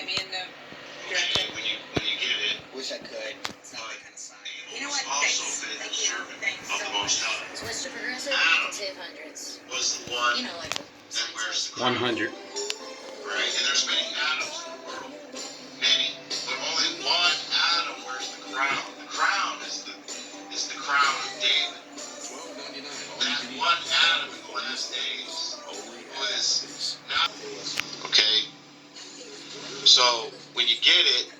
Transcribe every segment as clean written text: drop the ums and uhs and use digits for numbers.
point me in the direction. When you get it. Wish I could. It's not my kind of sign. You know what? Thanks. Thank you. Thanks so much. So Mr. Progressive, you can save hundreds. Was the one. You know, like the that wears the 100. Right, and there's many Adams in the world. Many. But only one Adam wears the crown. The crown is the crown of David. That one Adam in the last days was not. Okay? So when you get it,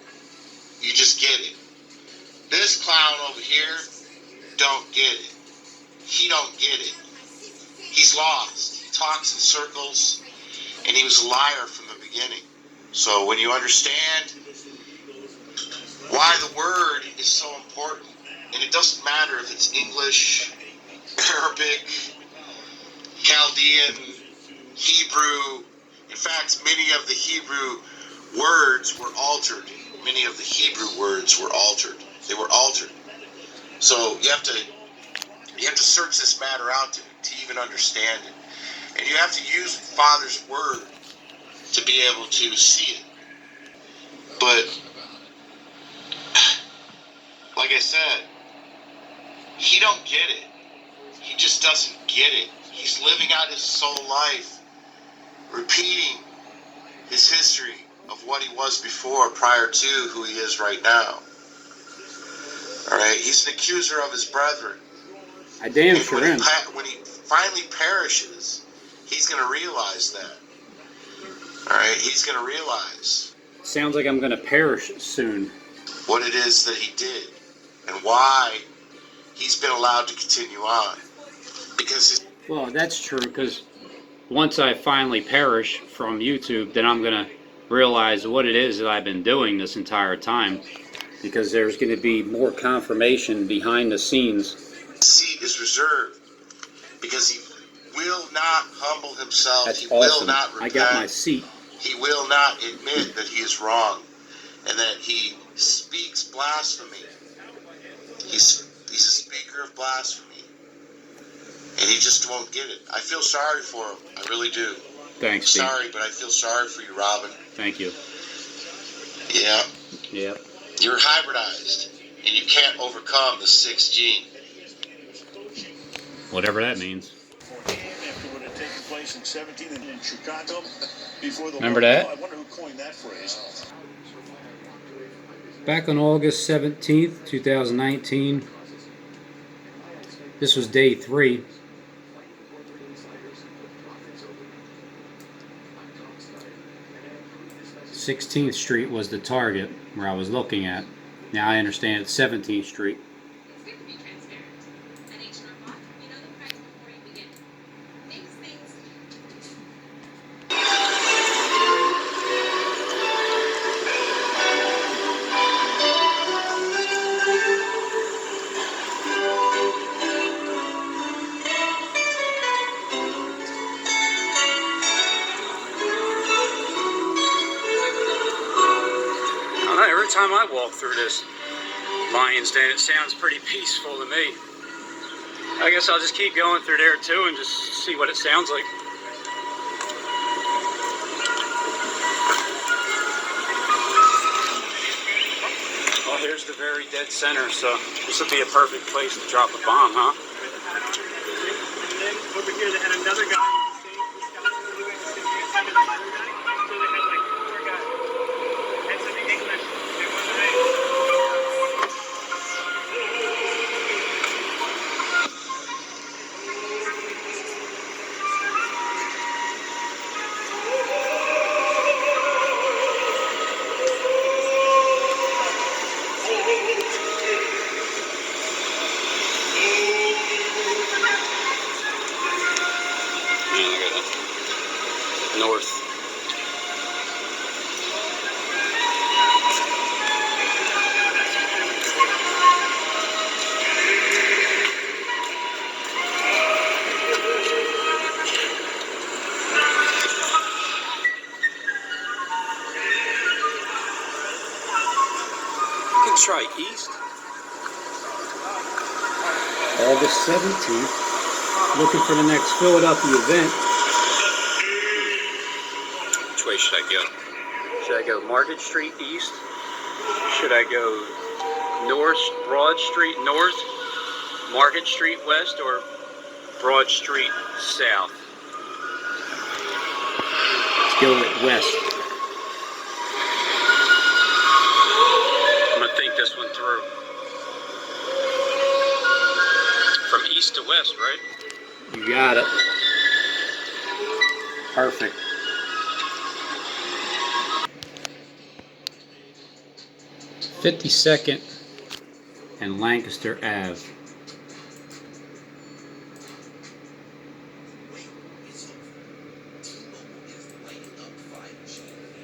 you just get it. This clown over here don't get it. He don't get it. He's lost. He talks in circles, and he was a liar from the beginning. So when you understand why the word is so important, and it doesn't matter if it's English, Arabic, Chaldean, Hebrew. In fact, many of the Hebrew words were altered. Many of the Hebrew words were altered. They were altered. So you have to search this matter out to even understand it. And you have to use the Father's word to be able to see it. But like I said, he don't get it. He just doesn't get it. He's living out his soul life, repeating his history of what he was before, prior to who he is right now. All right, he's an accuser of his brethren. I damn sure am. When he finally perishes, he's going to realize that. All right, he's going to realize. Sounds like I'm going to perish soon. What it is that he did and why he's been allowed to continue on. Because well, that's true, because once I finally perish from YouTube, then I'm going to realize what it is that I've been doing this entire time, because there's going to be more confirmation behind the scenes. The seat is reserved because he will not humble himself. That's he awesome. Will not repent. I got my seat. He will not admit that he is wrong and that he speaks blasphemy. He's a speaker of blasphemy. And he just won't get it. I feel sorry for him. I really do. Thanks, Steve. Sorry, but I feel sorry for you, Robin. Thank you. Yeah. Yep. You're hybridized, and you can't overcome the 6th gene. Whatever that means. After what had taken place in 17 in Chicago before the remember that? I wonder who coined that phrase. Back on August 17th, 2019, this was day 3. Sixteenth Street was the target where I was looking at. Now I understand it's 17th Street. Every time I walk through this lion's den, it sounds pretty peaceful to me. I guess I'll just keep going through there too and just see what it sounds like. Well, here's the very dead center, so this would be a perfect place to drop a bomb, huh? And then over here they had another guy with the same Wisconsin doing the same thing as another guy. So they had like 4 guys. And so the English, they were the North. You can try east. August 17th. Looking for the next Philadelphia event. Which way should I go? Should I go Market Street East? Should I go North Broad Street North, Market Street West, or Broad Street South? Let's go with West. I'm gonna think this one through. From east to west, right? You got it. Perfect. 52nd and Lancaster Ave.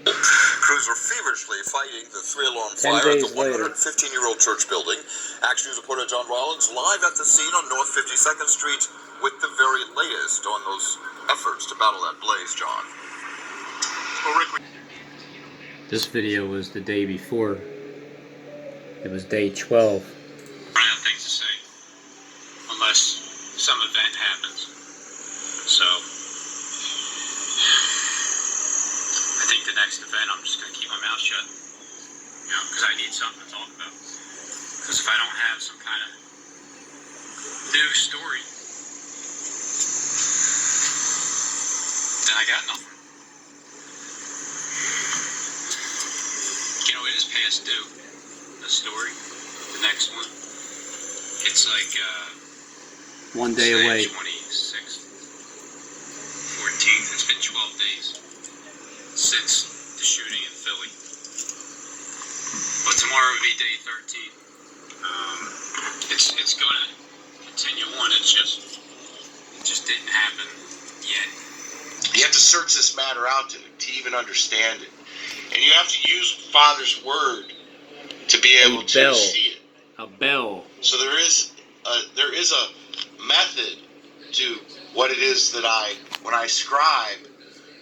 Crews are feverishly fighting the three-alarm fire at the 115-year-old church building. Action News reporter John Rollins live at the scene on North 52nd Street with the very latest on those efforts to battle that blaze, John. Well, Rick, This video was the day before. It was day 12. I have things to say, unless some event happens. So, I think the next event, I'm just going to keep my mouth shut. You know, because I need something to talk about. Because if I don't have some kind of news story, then I got nothing. You know, it is past due. The story, the next one. It's like 1 day away. 26th, 14th. It's been 12 days since the shooting in Philly. But tomorrow will be day 13. It's going to continue on. It just didn't happen yet. You have to search this matter out to even understand it. And you have to use Father's word to be able to see it. A bell. So there is a method to what it is that when I scribe,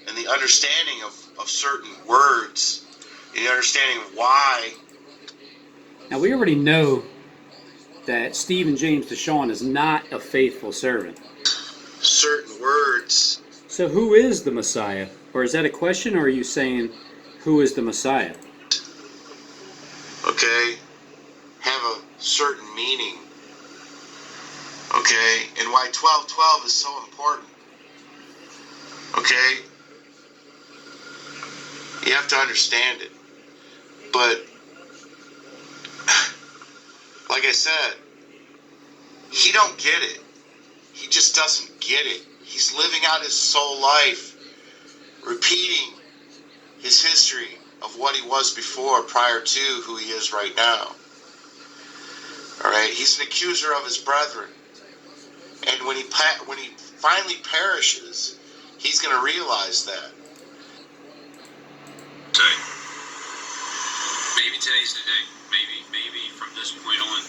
and the understanding of certain words, and the understanding of why. Now we already know that Stephen James Deshawn is not a faithful servant. Certain words. So who is the Messiah? Or is that a question, or are you saying who is the Messiah? Okay, have a certain meaning. Okay, and why 12:12 is so important. Okay, you have to understand it. But like I said, he don't get it. He just doesn't get it. He's living out his soul life, repeating his history of what he was before, prior to who he is right now. All right, he's an accuser of his brethren, and when he finally perishes, he's going to realize that. Say, maybe today's the day. Maybe from this point on.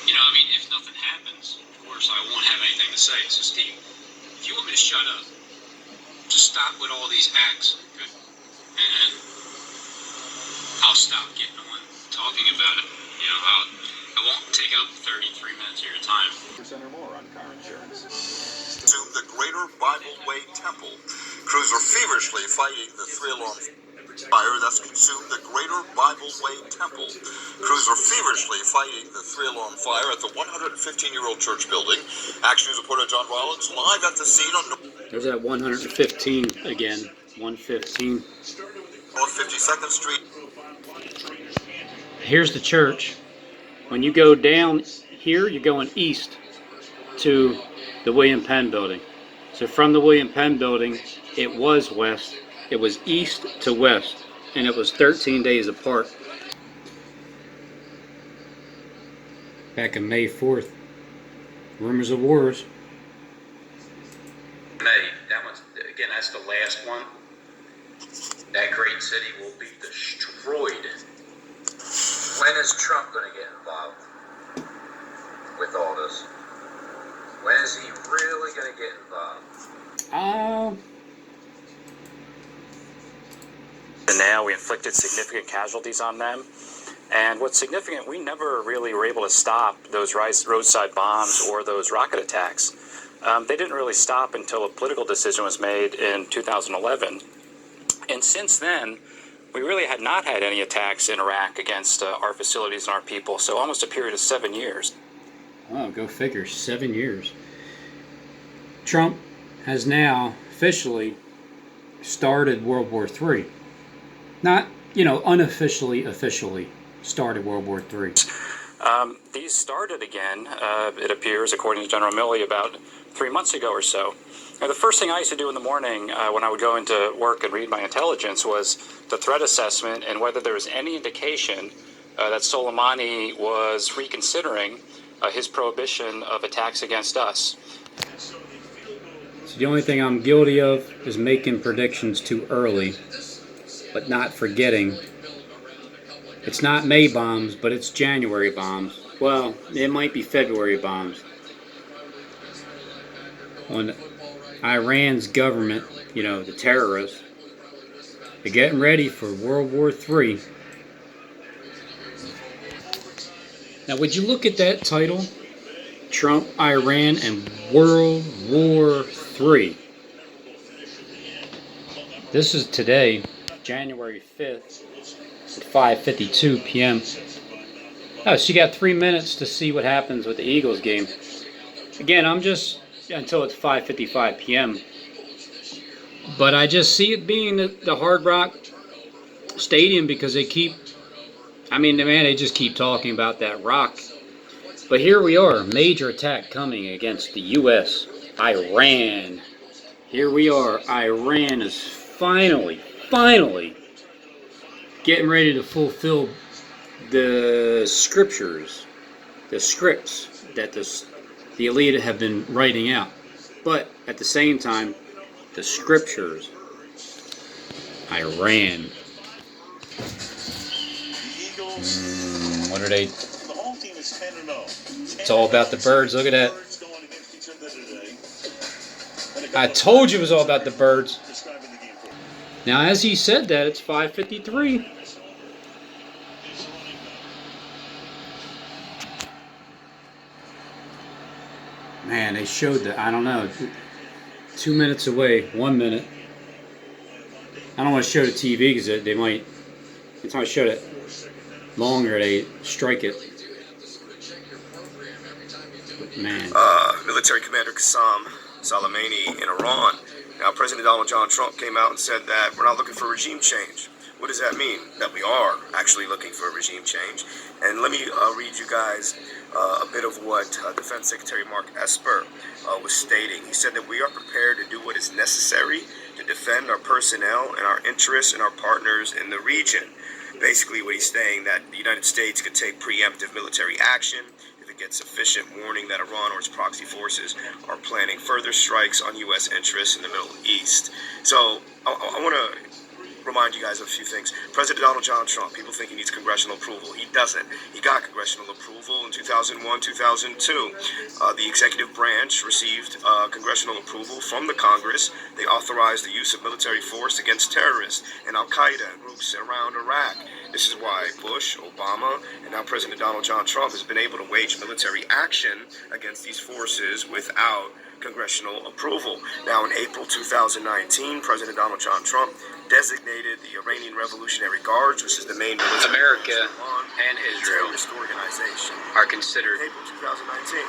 You know, I mean, if nothing happens, of course, I won't have anything to say. So, Steve, if you want me to shut up, just stop with all these acts, okay? And I'll stop getting on talking about it. You know, I won't take up 33 minutes of your time. or more on car insurance. To the Greater Bible Way Temple, crews are feverishly fighting the three-alarm fire that's consumed the Greater Bible Way Temple. Crews are feverishly fighting the three-alarm fire at the 115-year-old church building. Action News reporter John Rollins live at the scene on There's that 115 again. 115. North 52nd Street. Here's the church. When you go down here, you're going east to the William Penn building. So from the William Penn building, it was west. It was east to west, and it was 13 days apart. Back on May 4th, rumors of wars. May, that one's, again, that's the last one. That great city will be destroyed. When is Trump going to get involved with all this? When is he really going to get involved? And now we inflicted significant casualties on them. And what's significant, we never really were able to stop those roadside bombs or those rocket attacks. They didn't really stop until a political decision was made in 2011. And since then, we really had not had any attacks in Iraq against our facilities and our people, so almost a period of 7 years. Oh, go figure, 7 years. Trump has now officially started World War III. Not, unofficially, officially started World War III. These started again, it appears, according to General Milley, about 3 months ago or so. Now, the first thing I used to do in the morning when I would go into work and read my intelligence was the threat assessment and whether there was any indication that Soleimani was reconsidering his prohibition of attacks against us. So the only thing I'm guilty of is making predictions too early, but not forgetting. It's not May bombs, but it's January bombs. Well, it might be February bombs. On Iran's government, the terrorists, they're getting ready for World War III. Now, would you look at that title? Trump, Iran, and World War III. This is today, January 5th, at 5:52 p.m. Oh, so you got 3 minutes to see what happens with the Eagles game. Again, I'm just, until it's 5:55 p.m. But I just see it being the Hard Rock Stadium because they they just keep talking about that rock. But here we are, major attack coming against the U.S. Iran. Here we are, Iran is finally getting ready to fulfill the scriptures, the scripts that the elite have been writing out. But at the same time, the scriptures, Iran. What are they? It's all about the birds. Look at that. I told you it was all about the birds. Now, as he said that, it's 5:53. Man, they showed that, I don't know, 2 minutes away, 1 minute. I don't want to show the TV because they might, every time I show it longer, they strike it. But man. Military Commander Qassam Soleimani in Iran. Now, President Donald John Trump came out and said that we're not looking for regime change. What does that mean? That we are actually looking for a regime change. And let me read you guys a bit of what Defense Secretary Mark Esper was stating. He said that we are prepared to do what is necessary to defend our personnel and our interests and our partners in the region. Basically, what he's saying that the United States could take preemptive military action if it gets sufficient warning that Iran or its proxy forces are planning further strikes on U.S. interests in the Middle East. So I want to remind you guys of a few things. President Donald John Trump, people think he needs congressional approval. He doesn't. He got congressional approval in 2001, 2002. The executive branch received congressional approval from the Congress. They authorized the use of military force against terrorists and Al-Qaeda and groups around Iraq. This is why Bush, Obama, and now President Donald John Trump has been able to wage military action against these forces without congressional approval. Now, in April 2019, President Donald John Trump designated the Iranian Revolutionary Guards, which is the main military America and Israel terrorist organization, are considered April 2019.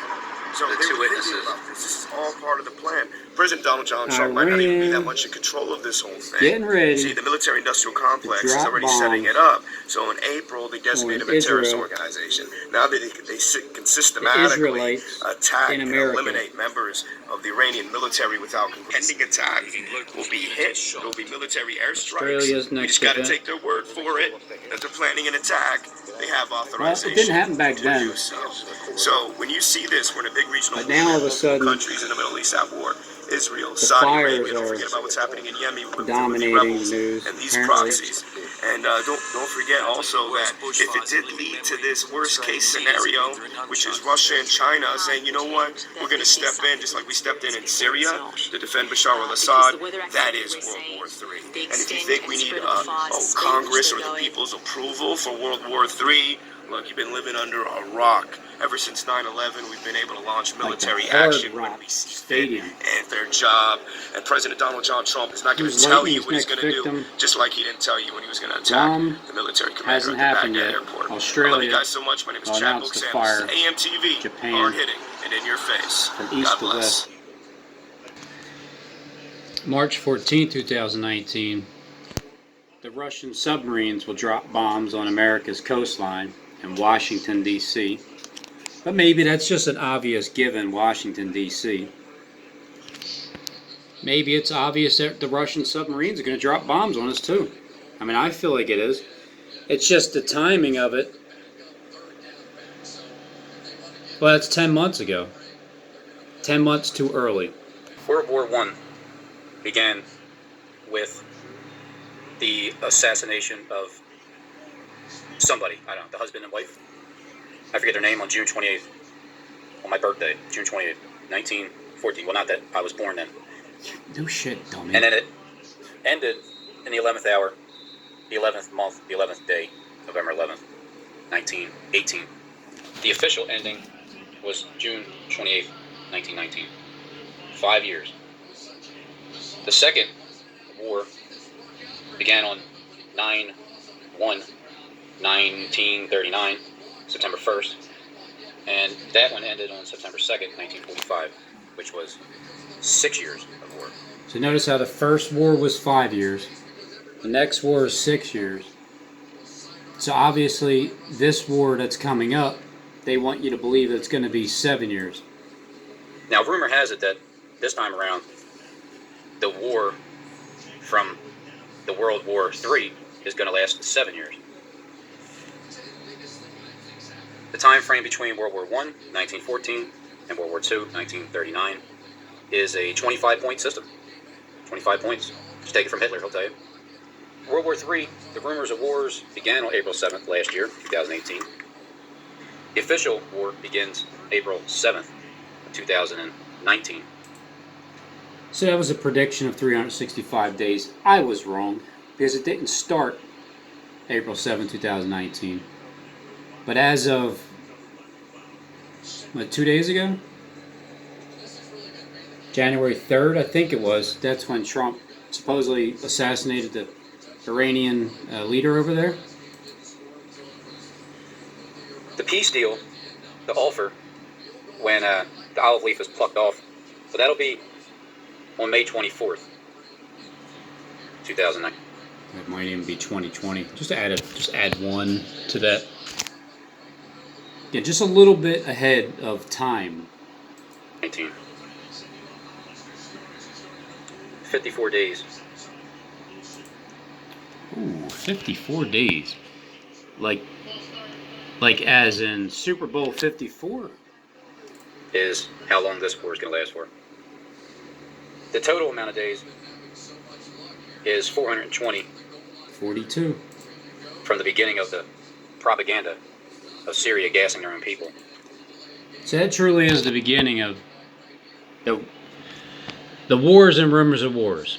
So the they two were witnesses. thinking about this. This is all part of the plan. President Donald John Trump might not even be that much in control of this whole thing. Getting ready. See, the military-industrial complex is drop already bombs setting it up. So in April, they designated a terrorist Israel. organization. Now they can systematically attack in and America. eliminate members of the Iranian military without pending attack. Will be hit. There will be military airstrikes. Australia's We next just got to event. take their word for it that they're planning an attack. They have authorization. Well, it didn't happen back to then. do so. So when you see this, we're in a big regional But now all of a sudden, countries in the Middle East at war. Israel, Saudi fires Arabia. Don't are forget about what's happening in Yemen with dominating the rebels the news, and these apparently. proxies. And don't forget also that if it did lead to this worst case scenario, which is Russia and China saying, you know what, we're going to step in just like we stepped in Syria to defend Bashar al-Assad, that is World War III. And if you think we need Congress or the people's approval for World War III, look, you've been living under a rock. Ever since 9/11, we've been able to launch military like the Hard action when Rock we see fit Stadium. and their job. And President Donald John Trump is not going to Who's tell lightning you what he's next going to do, victim? just like he didn't tell you when he was going to attack Guam the military commander hasn't at the happened Baghdad yet. airport. I love Australia you guys so much. My name is Chad announced the Book fire. This is AMTV. Japan. Hard hitting and in your face. From east God to bless. west. March 14, 2019. The Russian submarines will drop bombs on America's coastline in Washington, D.C. But maybe that's just an obvious given, Washington, D.C. Maybe it's obvious that the Russian submarines are going to drop bombs on us too. I mean, I feel like it is. It's just the timing of it. Well, that's 10 months ago. 10 months too early. World War I began with the assassination of somebody, I don't know, the husband and wife. I forget their name, on June 28th, on my birthday, June 28th, 1914. Well, not that I was born then. No shit, dummy. And then it ended in the 11th hour, the 11th month, the 11th day, November 11th, 1918. The official ending was June 28th, 1919. 5 years. The second war began on 9/1/1939, September 1st, and that one ended on September 2nd, 1945, which was 6 years of war. So notice how the first war was 5 years, the next war is 6 years. So obviously this war that's coming up, they want you to believe that it's going to be 7 years. Now, rumor has it that this time around, the war from the World War III is going to last 7 years. The time frame between World War I, 1914, and World War II, 1939, is a 25-point system. 25 points. Just take it from Hitler, he'll tell you. World War III, the rumors of wars began on April 7th last year, 2018. The official war begins April 7th, 2019. So that was a prediction of 365 days. I was wrong because it didn't start April 7, 2019. But as of, 2 days ago? January 3rd, I think it was. That's when Trump supposedly assassinated the Iranian leader over there. The peace deal, the offer, when the olive leaf is plucked off, but that'll be on May 24th, 2009. It might even be 2020. Just add one to that. Yeah, just a little bit ahead of time. 19. 54 days. Ooh, 54 days. Like as in Super Bowl 54? Is how long this war is going to last for. The total amount of days is 420. 42. From the beginning of the propaganda of Syria gassing their own people. So that truly is the beginning of the wars and rumors of wars.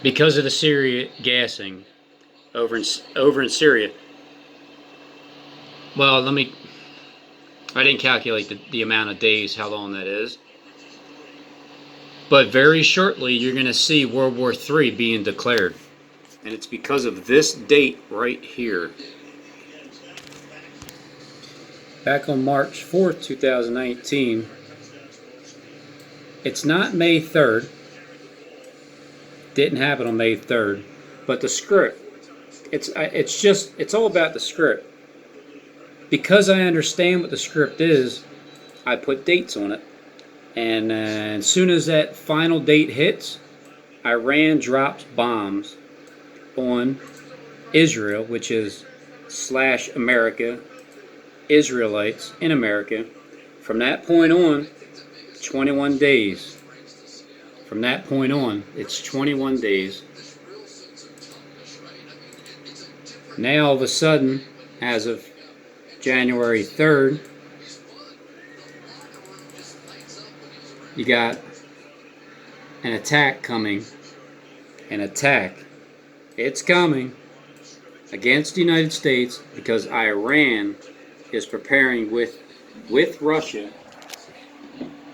Because of the Syria gassing over in Syria. Well, I didn't calculate the amount of days, how long that is. But very shortly, you're going to see World War III being declared. And it's because of this date right here. Back on March 4th, 2019, it's not May 3rd. Didn't happen on May 3rd. But the script, it's all about the script. Because I understand what the script is, I put dates on it. And as soon as that final date hits, Iran drops bombs on Israel, which is / America, Israelites in America. From that point on, 21 days. From that point on, it's 21 days. Now all of a sudden, as of January 3rd, you got an attack coming. An attack. It's coming against the United States because Iran is preparing with Russia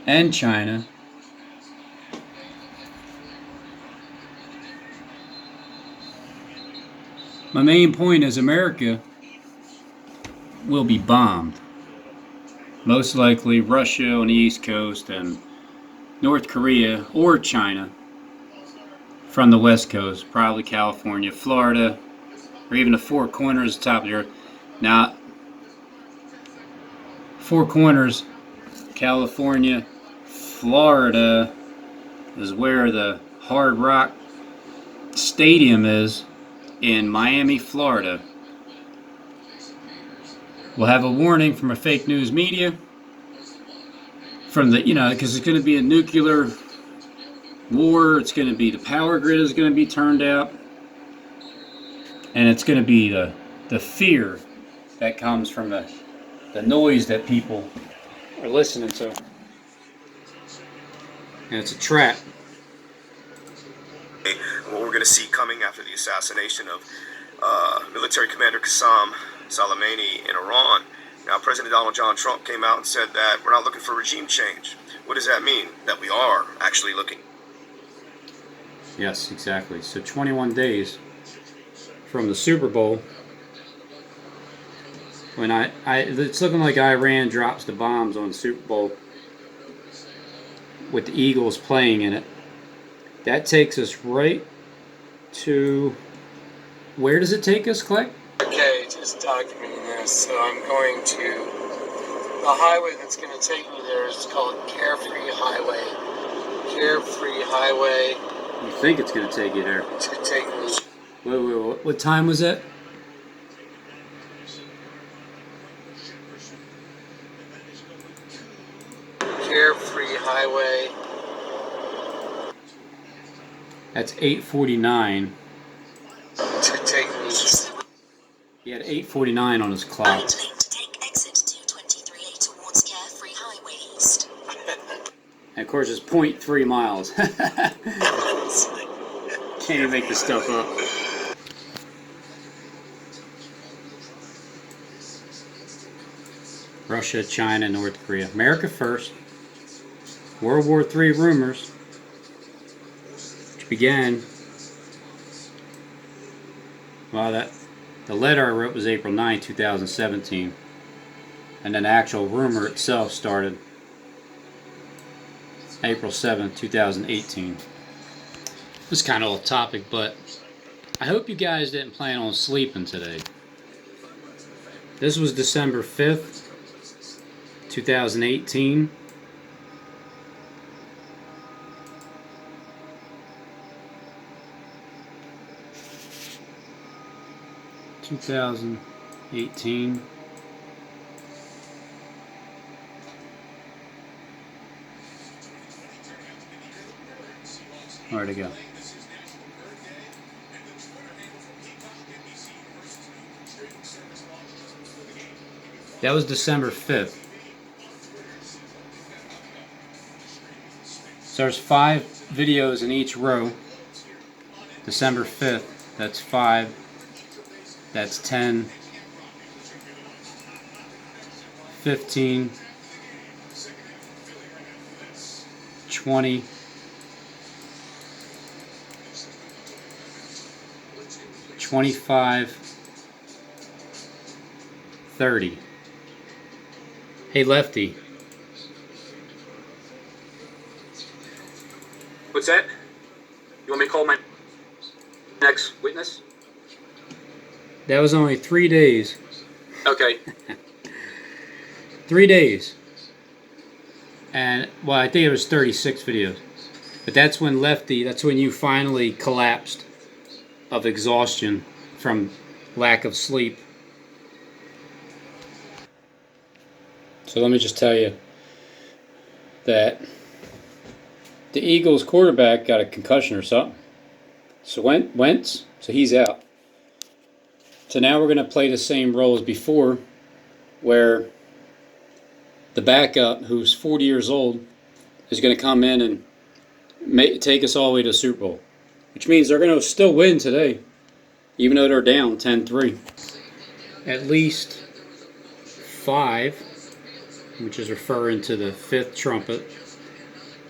and China my main point is America will be bombed. Most likely Russia on the East Coast and North Korea or China from the West Coast, probably California, Florida, or even the Four Corners, top of the earth. Now, Four Corners, California, Florida is where the Hard Rock Stadium is in Miami, Florida. We'll have a warning from a fake news media from the, because it's going to be a nuclear war. It's going to be, the power grid is going to be turned out, and it's going to be the fear that comes from the noise that people are listening to, and it's a trap. What we're going to see coming after the assassination of military commander Qasem Soleimani in Iran. Now, President Donald John Trump came out and said that we're not looking for regime change. What does that mean? That we are actually looking. Yes, exactly. So 21 days from the Super Bowl, when it's looking like Iran drops the bombs on the Super Bowl with the Eagles playing in it. That takes us right to, where does it take us, Clay? Okay, just documenting this. So I'm going to, the highway that's going to take me there is called Carefree Highway. Carefree Highway. You think it's going to take you there? To take me. Wait, what time was that? Carefree Highway. That's 8:49. To take me. He had 8:49 on his clock. To take exit 223A towards Carefree Highway East. And of course, it's 0.3 miles. Can't even make this stuff up. Russia, China, North Korea. America first. World War III rumors, which began, well, the letter I wrote was April 9, 2017. And then the actual rumor itself started April 7th, 2018. This is kind of off topic, but I hope you guys didn't plan on sleeping today. This was December 5th, 2018. Where'd it go? That was December 5th. So there's 5 videos in each row. December 5th, that's 5. That's 10, 15, 20, 25, 30. Hey, Lefty. What's that? You want me to call my next witness? That was only 3 days. Okay. 3 days. And, well, I think it was 36 videos. But that's when Lefty, that's when you finally collapsed of exhaustion from lack of sleep. So let me just tell you that the Eagles quarterback got a concussion or something. So Wentz, so he's out. So now we're going to play the same role as before, where the backup, who's 40 years old, is going to come in and take us all the way to the Super Bowl. Which means they're going to still win today, even though they're down 10-3. At least 5, which is referring to the 5th trumpet.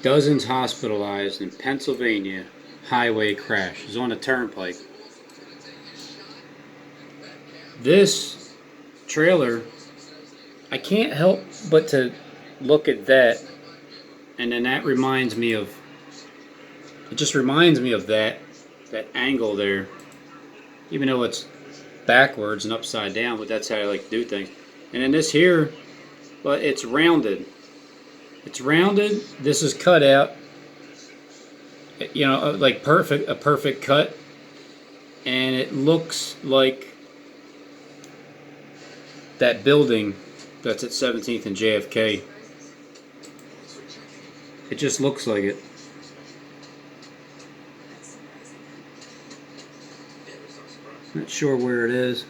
Dozens hospitalized in Pennsylvania highway crash. It's on a turnpike. This trailer, I can't help but to look at that, and then that reminds me of, it just reminds me of that angle there, even though it's backwards and upside down, but that's how I like to do things. And then this here, well, it's rounded. It's rounded. This is cut out, you know, like a perfect cut, and it looks like that building that's at 17th and JFK. It just looks like it. Not sure where it is.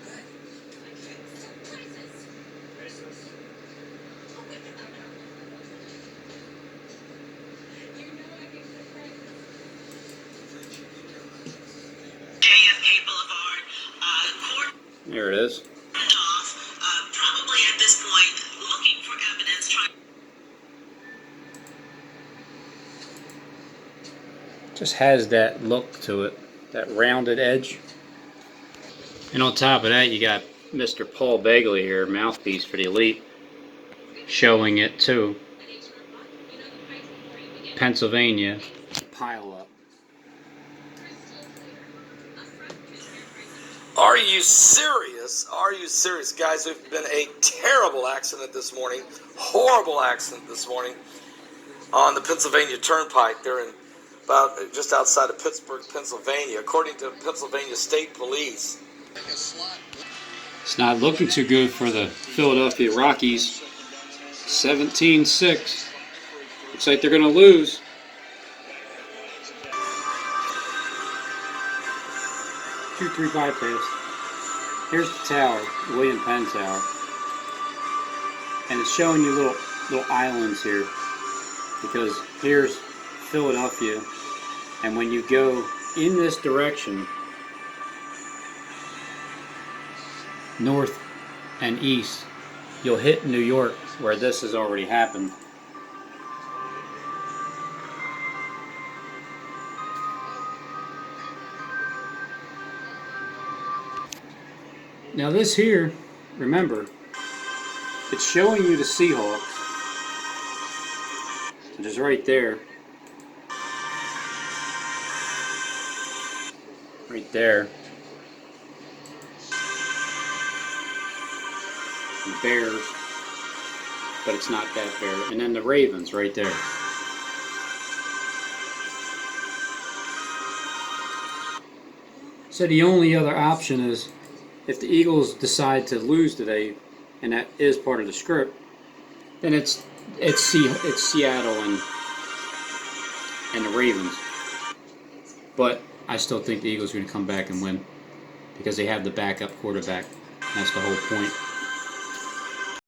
JFK Boulevard, There it is. probably at this point looking for evidence. Just has that look to it, that rounded edge. And on top of that, you got Mr. Paul Begley here, mouthpiece for the elite, showing it too. Pennsylvania pile up. Are you serious? Are you serious? Guys, there's been a terrible accident this morning. Horrible accident this morning on the Pennsylvania Turnpike. They're in about just outside of Pittsburgh, Pennsylvania. According to Pennsylvania State Police, It's not looking too good for the Philadelphia Rockies. 17-6. Looks like they're going to lose. Two, 3 bypass. Here's the tower, William Penn Tower, and it's showing you little islands here, because here's Philadelphia, and when you go in this direction, north and east, you'll hit New York, where this has already happened. Now this here, remember, it's showing you the Seahawks, which is right there. Right there. The Bears, but it's not that bear. And then the Ravens right there. So the only other option is, if the Eagles decide to lose today, and that is part of the script, then it's Seattle and the Ravens. But I still think the Eagles are going to come back and win, because they have the backup quarterback. That's the whole point.